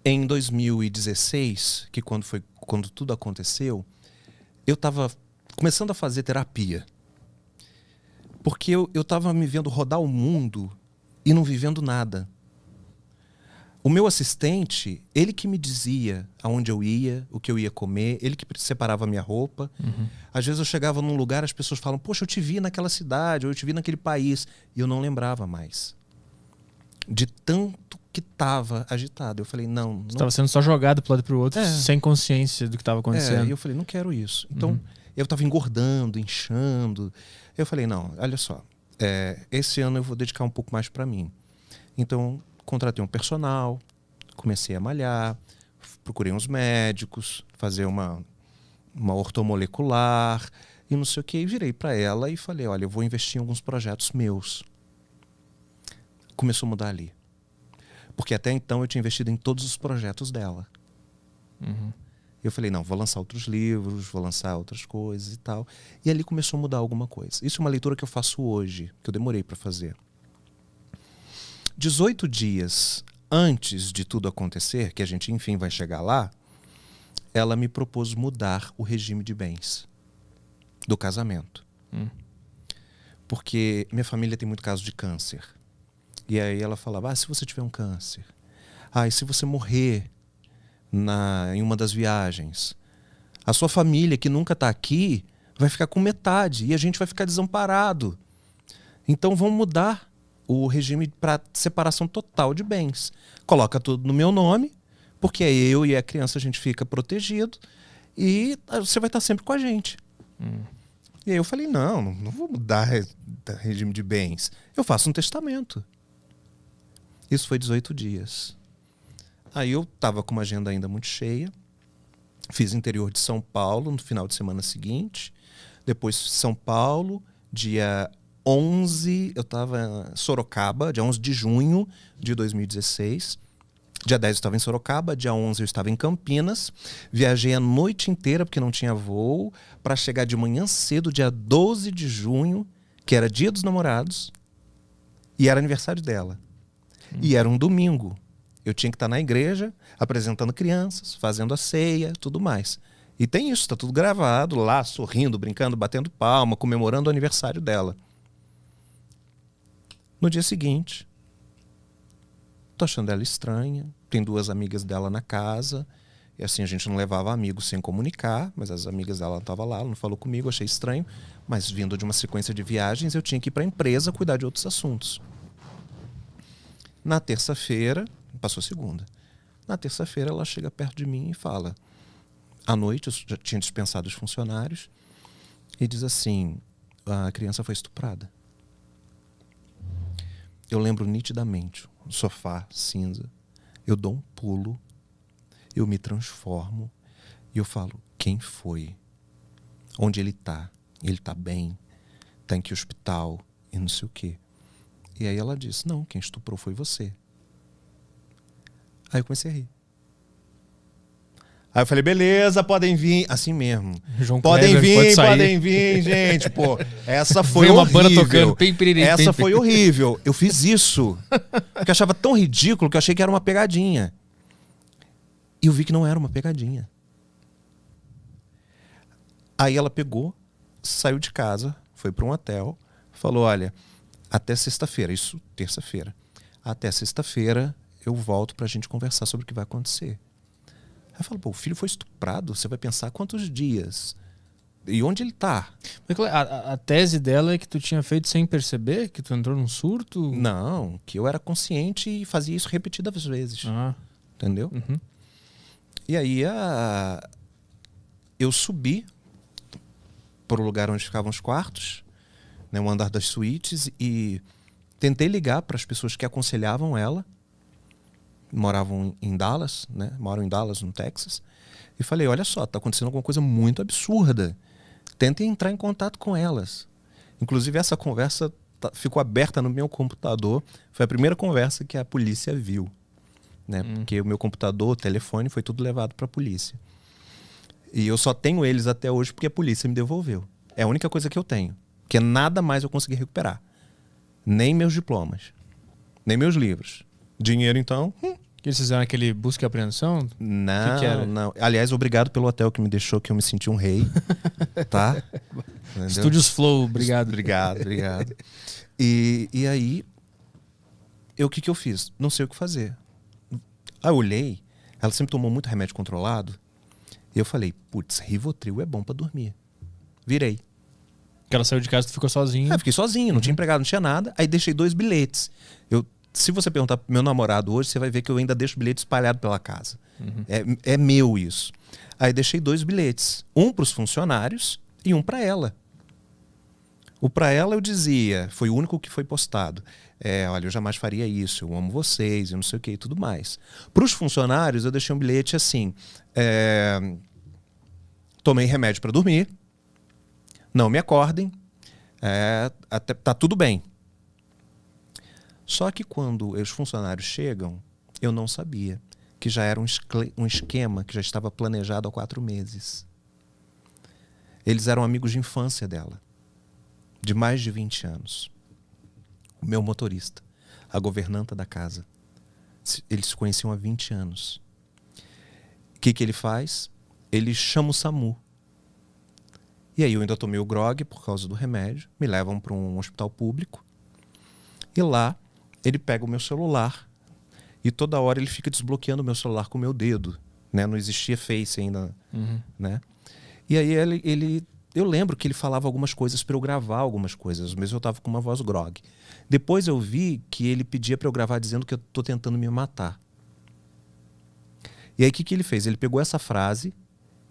Em 2016, que quando tudo aconteceu, eu estava começando a fazer terapia. Porque eu estava me vendo rodar o mundo e não vivendo nada. O meu assistente, ele que me dizia aonde eu ia, o que eu ia comer, ele que separava a minha roupa. Às vezes eu chegava num lugar, as pessoas falam, poxa, eu te vi naquela cidade, ou eu te vi naquele país. E eu não lembrava mais. De tanto que estava agitado. Eu falei, não. Você estava sendo só jogado para o lado e para o outro, sem consciência do que estava acontecendo. E eu falei, não quero isso. Então, eu estava engordando, inchando. Eu falei, não, olha só, esse ano eu vou dedicar um pouco mais para mim. Então, contratei um personal, comecei a malhar, procurei uns médicos, fazer uma ortomolecular e não sei o que. E virei para ela e falei, olha, eu vou investir em alguns projetos meus. Começou a mudar ali. Porque até então eu tinha investido em todos os projetos dela. Eu falei, não, vou lançar outros livros, vou lançar outras coisas e tal. E ali começou a mudar alguma coisa. Isso é uma leitura que eu faço hoje, que eu demorei para fazer. 18 dias antes de tudo acontecer, que a gente, enfim, vai chegar lá, ela me propôs mudar o regime de bens do casamento. Porque minha família tem muito caso de câncer. E aí ela falava, se você tiver um câncer, e se você morrer em uma das viagens, a sua família que nunca está aqui vai ficar com metade e a gente vai ficar desamparado. Então vamos mudar o regime para separação total de bens. Coloca tudo no meu nome, porque eu e a criança a gente fica protegido e você vai estar sempre com a gente. E aí eu falei, não vou mudar regime de bens. Eu faço um testamento. Isso foi 18 dias. Aí eu estava com uma agenda ainda muito cheia. Fiz interior de São Paulo no final de semana seguinte. Depois São Paulo, dia 11, eu estava em Sorocaba, dia 11 de junho de 2016. Dia 10 eu estava em Sorocaba, dia 11 eu estava em Campinas. Viajei a noite inteira, porque não tinha voo, para chegar de manhã cedo, dia 12 de junho, que era dia dos namorados, e era aniversário dela. E era um domingo. Eu tinha que estar na igreja, apresentando crianças, fazendo a ceia, tudo mais. E tem isso, está tudo gravado lá, sorrindo, brincando, batendo palma, comemorando o aniversário dela. No dia seguinte, tô achando ela estranha, tem 2 amigas dela na casa, e assim, a gente não levava amigos sem comunicar, mas as amigas dela estavam lá, ela não falou comigo, achei estranho, mas vindo de uma sequência de viagens, eu tinha que ir para a empresa cuidar de outros assuntos. Na terça-feira, passou segunda. Na terça-feira ela chega perto de mim e fala, à noite eu já tinha dispensado os funcionários, e diz assim, a criança foi estuprada. Eu lembro nitidamente, o sofá cinza, eu dou um pulo, eu me transformo, e eu falo, quem foi? Onde ele tá? Ele tá bem? Tá em que hospital? E não sei o quê. E aí ela disse, não, quem estuprou foi você. Aí eu comecei a rir. Aí eu falei, beleza, podem vir. Assim mesmo. João podem Kleber, vir, podem vir, gente. Pô, essa foi uma horrível. banda tocando, essa foi horrível. Eu fiz isso. Porque eu achava tão ridículo que eu achei que era uma pegadinha. E eu vi que não era uma pegadinha. Aí ela pegou, saiu de casa, foi para um hotel, falou, olha, até sexta-feira, isso terça-feira. Até sexta-feira eu volto pra gente conversar sobre o que vai acontecer. Aí eu falo, pô, o filho foi estuprado, você vai pensar quantos dias? E onde ele tá? A tese dela é que tu tinha feito sem perceber? Que tu entrou num surto? Não, que eu era consciente e fazia isso repetidas vezes. Entendeu? E aí eu subi para o lugar onde ficavam os quartos, né, o andar das suítes, e tentei ligar para as pessoas que aconselhavam ela, moravam em Dallas, né, moram em Dallas, no Texas, e falei, olha só, tá acontecendo alguma coisa muito absurda. Tentem entrar em contato com elas. Inclusive, essa conversa ficou aberta no meu computador. Foi a primeira conversa que a polícia viu, né? Porque o meu computador, o telefone, foi tudo levado para a polícia. E eu só tenho eles até hoje porque a polícia me devolveu. É a única coisa que eu tenho. Porque nada mais eu consegui recuperar. Nem meus diplomas. Nem meus livros. Dinheiro, então, Que eles fizeram aquele busca e apreensão? Não, que era? não. Aliás, obrigado pelo hotel que me deixou, que eu me senti um rei. Tá? Entendeu? Estúdios Flow, obrigado. Obrigado. E aí, o que eu fiz? Não sei o que fazer. Aí eu olhei, ela sempre tomou muito remédio controlado, e eu falei, putz, Rivotril é bom pra dormir. Virei. Que ela saiu de casa e tu ficou sozinho. Aí eu fiquei sozinho, não tinha empregado, não tinha nada. Aí deixei 2 bilhetes. Se você perguntar pro meu namorado hoje, você vai ver que eu ainda deixo bilhete espalhado pela casa. É meu isso. Aí deixei 2 bilhetes. Um pros funcionários e um pra ela. O pra ela eu dizia, foi o único que foi postado. Olha, eu jamais faria isso, eu amo vocês, eu não sei o que e tudo mais. Pros funcionários eu deixei um bilhete assim, tomei remédio pra dormir, não me acordem, tá tudo bem. Só que quando os funcionários chegam, eu não sabia que já era um esquema que já estava planejado há 4 meses. Eles eram amigos de infância dela, de mais de 20 anos. O meu motorista, a governanta da casa. Eles se conheciam há 20 anos. O que ele faz? Ele chama o SAMU. E aí eu ainda tomei o grog por causa do remédio, me levam para um hospital público. E lá ele pega o meu celular e toda hora ele fica desbloqueando o meu celular com o meu dedo. Né? Não existia Face ainda. Né? E aí eu lembro que ele falava algumas coisas para eu gravar algumas coisas, mas eu estava com uma voz grog. Depois eu vi que ele pedia para eu gravar dizendo que eu estou tentando me matar. E aí o que ele fez? Ele pegou essa frase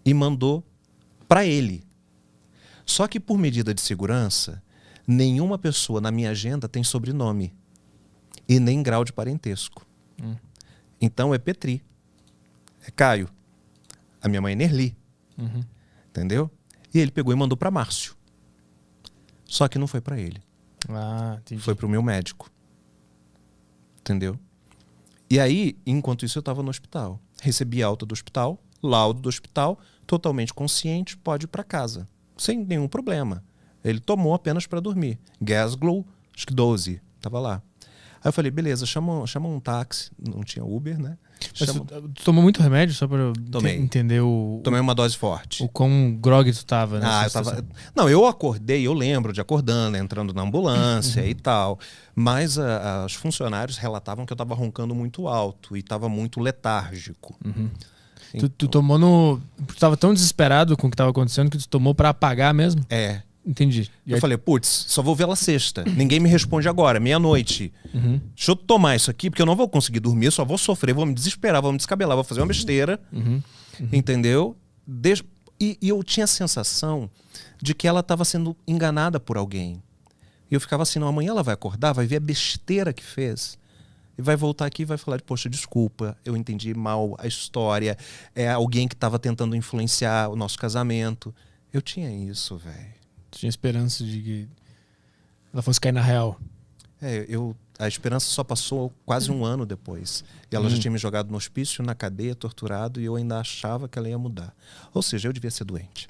e mandou para ele. Só que por medida de segurança, nenhuma pessoa na minha agenda tem sobrenome e nem grau de parentesco. Então é Petri, é Caio, a minha mãe é Nerli, entendeu? E ele pegou e mandou para Márcio. Só que não foi para ele. Entendi. Foi para o meu médico. Entendeu? E aí, enquanto isso, eu estava no hospital. Recebi alta do hospital, laudo do hospital, totalmente consciente, pode ir para casa. Sem nenhum problema. Ele tomou apenas para dormir. Gasglow, acho que 12, estava lá. Aí eu falei, beleza, chama um táxi. Não tinha Uber, né? Tu tomou muito remédio só pra eu entender Tomei uma dose forte. O quão grog tu tava, né? Não, eu acordei, eu lembro de acordando, entrando na ambulância e tal. Mas os funcionários relatavam que eu tava roncando muito alto e tava muito letárgico. Então, tu tomou Tu tava tão desesperado com o que tava acontecendo que tu tomou pra apagar mesmo? Entendi. Eu falei, putz, só vou ver ela sexta. Ninguém me responde agora, meia-noite. Deixa eu tomar isso aqui, porque eu não vou conseguir dormir, só vou sofrer, vou me desesperar, vou me descabelar, vou fazer uma besteira. Entendeu? E eu tinha a sensação de que ela estava sendo enganada por alguém. E eu ficava assim, não, amanhã ela vai acordar, vai ver a besteira que fez. E vai voltar aqui e vai falar, poxa, desculpa, eu entendi mal a história. É alguém que estava tentando influenciar o nosso casamento. Eu tinha isso, velho. Tinha esperança de que ela fosse cair na real. A esperança só passou quase 1 ano depois. E ela já tinha me jogado no hospício, na cadeia, torturado, e eu ainda achava que ela ia mudar. Ou seja, eu devia ser doente.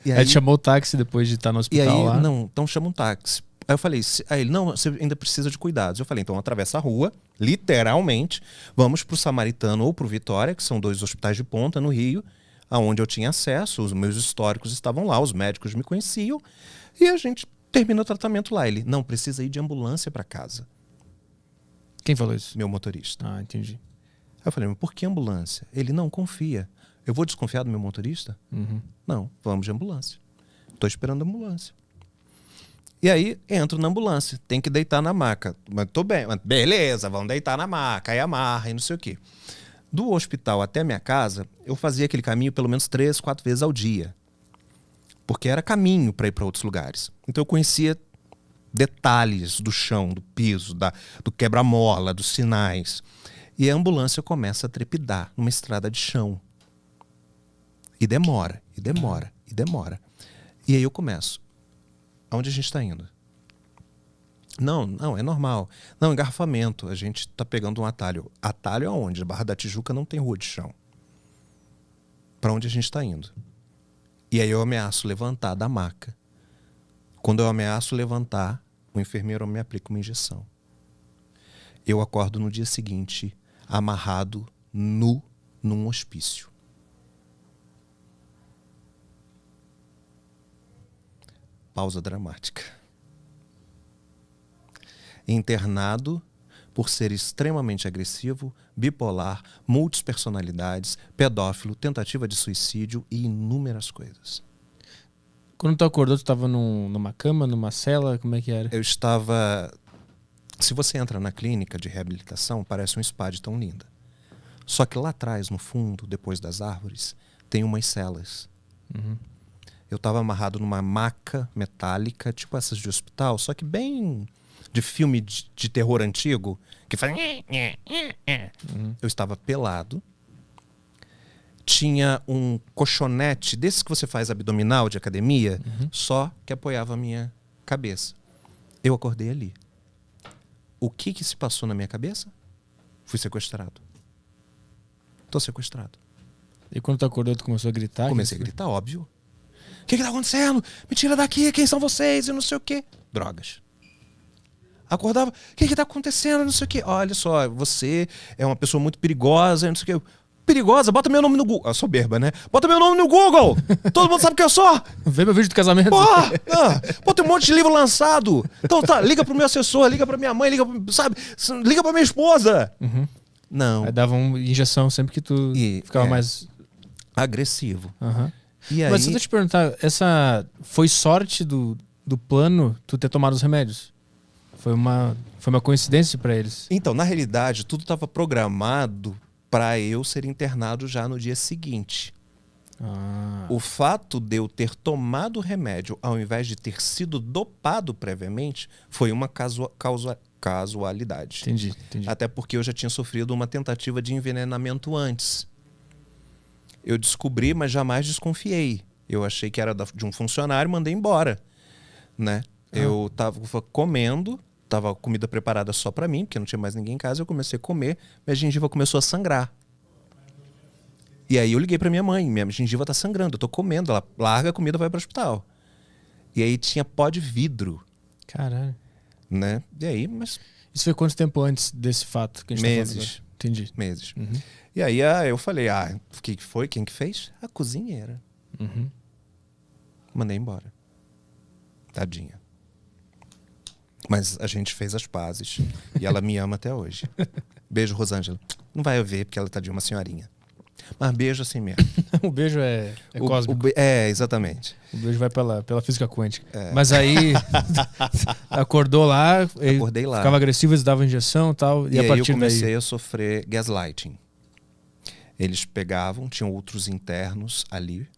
E aí chamou o táxi depois de estar no hospital. E aí, lá. Não, então chama um táxi. Aí eu falei, aí ele, não, você ainda precisa de cuidados. Eu falei, então atravessa a rua, literalmente, vamos pro Samaritano ou pro Vitória, que são 2 hospitais de ponta no Rio, aonde eu tinha acesso, os meus históricos estavam lá, os médicos me conheciam, e a gente termina o tratamento lá. Ele, não, precisa ir de ambulância para casa. Quem falou isso? Meu motorista. Entendi. Aí eu falei, mas por que ambulância? Ele, não, confia. Eu vou desconfiar do meu motorista? Não, vamos de ambulância. Estou esperando a ambulância. E aí, entro na ambulância, tem que deitar na maca. Mas tô bem, beleza, vamos deitar na maca, aí amarra e não sei o quê. Do hospital até a minha casa, eu fazia aquele caminho pelo menos 3, 4 vezes ao dia. Porque era caminho para ir para outros lugares. Então eu conhecia detalhes do chão, do piso, do quebra-mola, dos sinais. E a ambulância começa a trepidar numa estrada de chão. E demora, e demora, e demora. E aí eu começo. Aonde a gente está indo? Não, é normal. Não, engarrafamento. A gente está pegando um atalho. Atalho aonde? Barra da Tijuca não tem rua de chão. Para onde a gente está indo? E aí eu ameaço levantar da maca. Quando eu ameaço levantar, o enfermeiro me aplica uma injeção. Eu acordo no dia seguinte, amarrado, nu, num hospício. Pausa dramática. Internado por ser extremamente agressivo, bipolar, multipersonalidades, pedófilo, tentativa de suicídio e inúmeras coisas. Quando tu acordou, tu estava numa cama, numa cela? Como é que era? Eu estava... Se você entra na clínica de reabilitação, parece um spa de tão linda. Só que lá atrás, no fundo, depois das árvores, tem umas celas. Uhum. Eu estava amarrado numa maca metálica, tipo essas de hospital, só que bem de filme de terror antigo, que faz... Uhum. Eu estava pelado. Tinha um colchonete, desses que você faz abdominal de academia, só que apoiava a minha cabeça. Eu acordei ali. O que se passou na minha cabeça? Fui sequestrado. Tô sequestrado. E quando tu acordou, tu começou a gritar? Comecei a gritar, óbvio. O que tá acontecendo? Me tira daqui, quem são vocês? E não sei o quê. Drogas. Acordava, o que tá acontecendo? Não sei o quê. Olha só, você é uma pessoa muito perigosa, não sei o quê. Perigosa? Bota meu nome no Google. Soberba, né? Bota meu nome no Google! Todo mundo sabe quem eu sou! Vê meu vídeo do casamento. Porra! Pô, tem um monte de livro lançado. Então tá, liga pro meu assessor, liga pra minha mãe, liga pra minha esposa. Uhum. Não. Aí dava uma injeção sempre que tu ficava mais... agressivo. Uhum. E aí... Mas deixa eu te perguntar, essa foi sorte do plano tu ter tomado os remédios? Foi uma coincidência pra eles? Então, na realidade, tudo estava programado para eu ser internado já no dia seguinte. O fato de eu ter tomado o remédio ao invés de ter sido dopado previamente foi uma casualidade. Entendi. Até porque eu já tinha sofrido uma tentativa de envenenamento antes. Eu descobri, mas jamais desconfiei. Eu achei que era de um funcionário e mandei embora, né? Eu tava comendo, tava comida preparada só para mim, porque não tinha mais ninguém em casa. Eu comecei a comer, minha gengiva começou a sangrar. E aí eu liguei pra minha mãe, minha gengiva tá sangrando, eu tô comendo, ela larga a comida e vai pro hospital. E aí tinha pó de vidro. Caralho. Né? E aí, mas... Isso foi quanto tempo antes desse fato que a gente meses. tá falando? Entendi. Meses. Uhum. E aí eu falei, o que foi? Quem que fez? A cozinheira. Uhum. Mandei embora. Tadinha. Mas a gente fez as pazes. E ela me ama até hoje. Beijo, Rosângela. Não vai ver, porque ela tá de uma senhorinha. Mas beijo assim mesmo. O beijo é cósmico. Exatamente. O beijo vai pela física quântica. Mas aí, acordou lá, acordei lá. Ficava agressivo, eles davam injeção e tal. E a aí partir eu comecei daí... a sofrer gaslighting. Eles pegavam, tinham outros internos ali,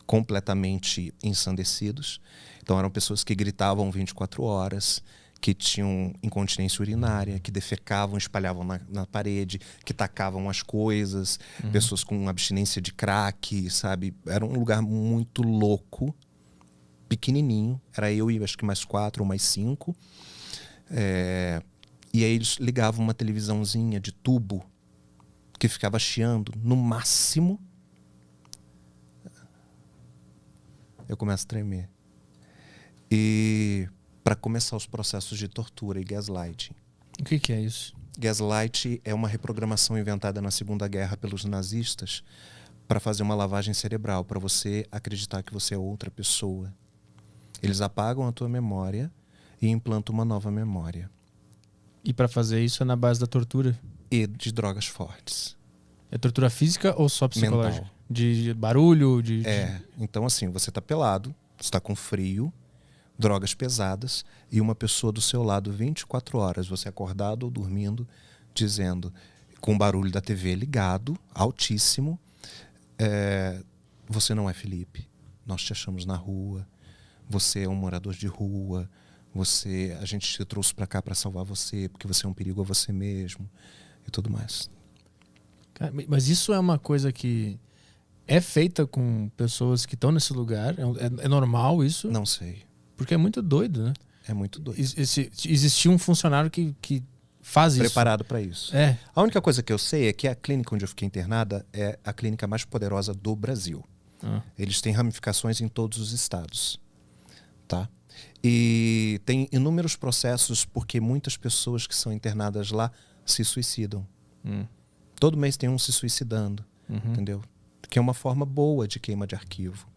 completamente ensandecidos. Então eram pessoas que gritavam 24 horas, que tinham incontinência urinária, que defecavam, espalhavam na parede, que tacavam as coisas, pessoas com abstinência de crack, sabe? Era um lugar muito louco, pequenininho. Era eu e acho que mais 4 ou mais 5. E aí eles ligavam uma televisãozinha de tubo que ficava chiando no máximo. Eu começo a tremer. E para começar os processos de tortura e gaslighting. O que é isso? Gaslight é uma reprogramação inventada na Segunda Guerra pelos nazistas para fazer uma lavagem cerebral, para você acreditar que você é outra pessoa. Eles apagam a tua memória e implantam uma nova memória. E para fazer isso é na base da tortura? E de drogas fortes. É tortura física ou só psicológica? Mental. De barulho? Então assim, você tá pelado, você tá com frio, drogas pesadas e uma pessoa do seu lado 24 horas, você acordado ou dormindo, dizendo, com o barulho da TV ligado, altíssimo, você não é Felipe, nós te achamos na rua, você é um morador de rua, a gente te trouxe para cá para salvar você, porque você é um perigo a você mesmo e tudo mais. Cara, mas isso é uma coisa que é feita com pessoas que estão nesse lugar? É normal isso? Não sei. Porque é muito doido, né? É muito doido. Existia um funcionário que faz preparado para isso. A única coisa que eu sei é que a clínica onde eu fiquei internada é a clínica mais poderosa do Brasil. Eles têm ramificações em todos os estados. Tá? E tem inúmeros processos porque muitas pessoas que são internadas lá se suicidam. Todo mês tem um se suicidando, entendeu? Que é uma forma boa de queima de arquivo.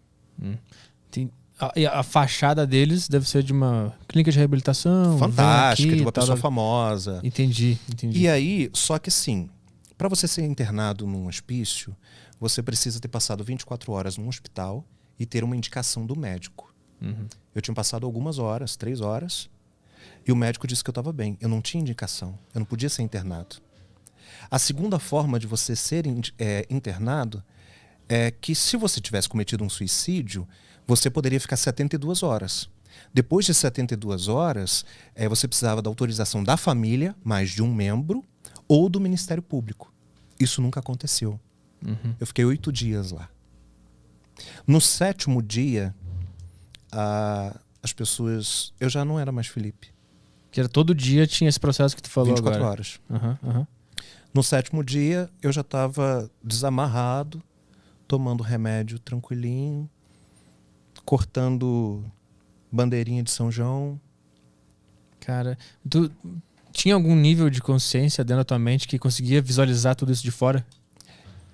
A fachada deles deve ser de uma clínica de reabilitação. Fantástica, aqui, de uma pessoa famosa. Entendi. E aí, só que assim, para você ser internado num hospício, você precisa ter passado 24 horas num hospital e ter uma indicação do médico. Eu tinha passado algumas horas, 3 horas, e o médico disse que eu estava bem. Eu não tinha indicação, eu não podia ser internado. A segunda forma de você ser internado é que se você tivesse cometido um suicídio, você poderia ficar 72 horas. Depois de 72 horas, você precisava da autorização da família, mais de um membro, ou do Ministério Público. Isso nunca aconteceu. Eu fiquei 8 dias lá. No 7º dia, as pessoas... Eu já não era mais Felipe. Que era todo dia tinha esse processo que tu falou 24 agora. horas. Uhum. No 7º dia, eu já estava desamarrado, tomando remédio tranquilinho, cortando bandeirinha de São João. Cara, tu tinha algum nível de consciência dentro da tua mente que conseguia visualizar tudo isso de fora?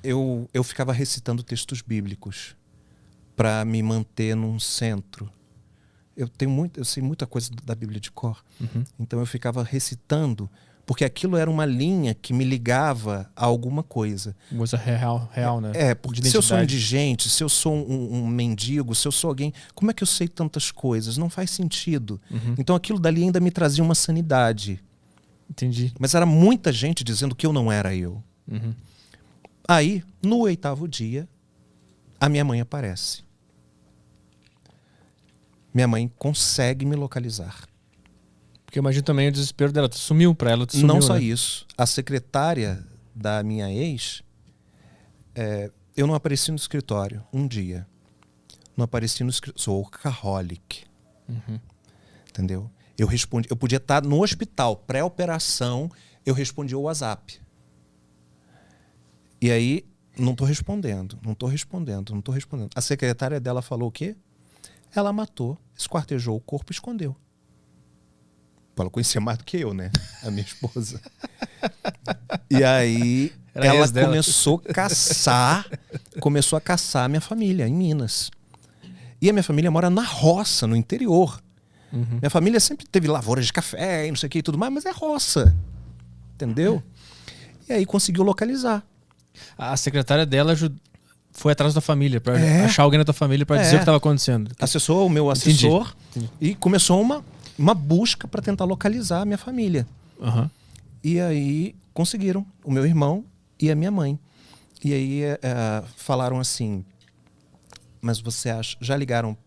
Eu ficava recitando textos bíblicos para me manter num centro. Eu sei muita coisa da Bíblia de cor. Então eu ficava recitando, porque aquilo era uma linha que me ligava a alguma coisa. Coisa real, né? Porque se eu sou indigente, se eu sou um mendigo, se eu sou alguém, como é que eu sei tantas coisas? Não faz sentido. Então aquilo dali ainda me trazia uma sanidade. Entendi. Mas era muita gente dizendo que eu não era eu. Aí, no 8º dia, a minha mãe aparece. Minha mãe consegue me localizar. Porque eu imagino também o desespero dela. Tu sumiu pra ela, tu sumiu, Não só né? isso. A secretária da minha ex, eu não apareci no escritório um dia. Não apareci no escritório. Sou workaholic. Entendeu? Eu podia estar no hospital, pré-operação, eu respondi o WhatsApp. E aí, não tô respondendo. A secretária dela falou o quê? Ela matou, esquartejou o corpo e escondeu. Ela conhecia mais do que eu, né? A minha esposa. E aí, ela começou a caçar a minha família em Minas. E a minha família mora na roça, no interior. Minha família sempre teve lavouras de café e não sei o que e tudo mais, mas é roça. Entendeu? E aí conseguiu localizar. A secretária dela foi atrás da família, pra achar alguém da tua família pra dizer o que estava acontecendo. Acessou o meu assessor. Entendi. E começou uma busca para tentar localizar a minha família. E aí conseguiram, o meu irmão e a minha mãe. E aí falaram assim, mas você acha, já ligaram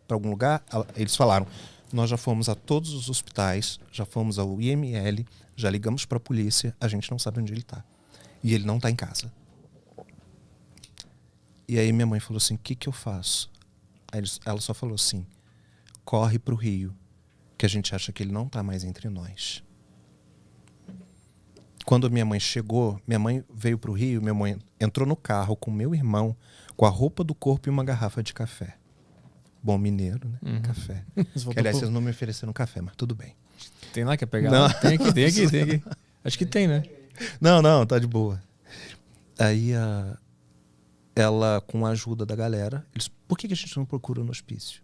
para algum lugar? Eles falaram, nós já fomos a todos os hospitais, já fomos ao IML, já ligamos para a polícia, a gente não sabe onde ele está. E ele não está em casa. E aí minha mãe falou assim, o que eu faço? Aí ela só falou assim, corre pro Rio, que a gente acha que ele não está mais entre nós. Quando minha mãe chegou, minha mãe veio pro Rio, minha mãe entrou no carro com meu irmão, com a roupa do corpo e uma garrafa de café. Bom mineiro, né? Café. Que, aliás, vocês não me ofereceram café, mas tudo bem. Tem lá, quer pegar? Não. Tem aqui. Acho que tem, né? Não, tá de boa. Aí ela, com a ajuda da galera, por que a gente não procura no hospício?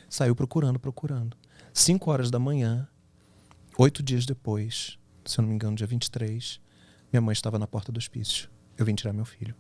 Saiu procurando. 5 horas da manhã, 8 dias depois, se eu não me engano, dia 23, minha mãe estava na porta do hospício. Eu vim tirar meu filho.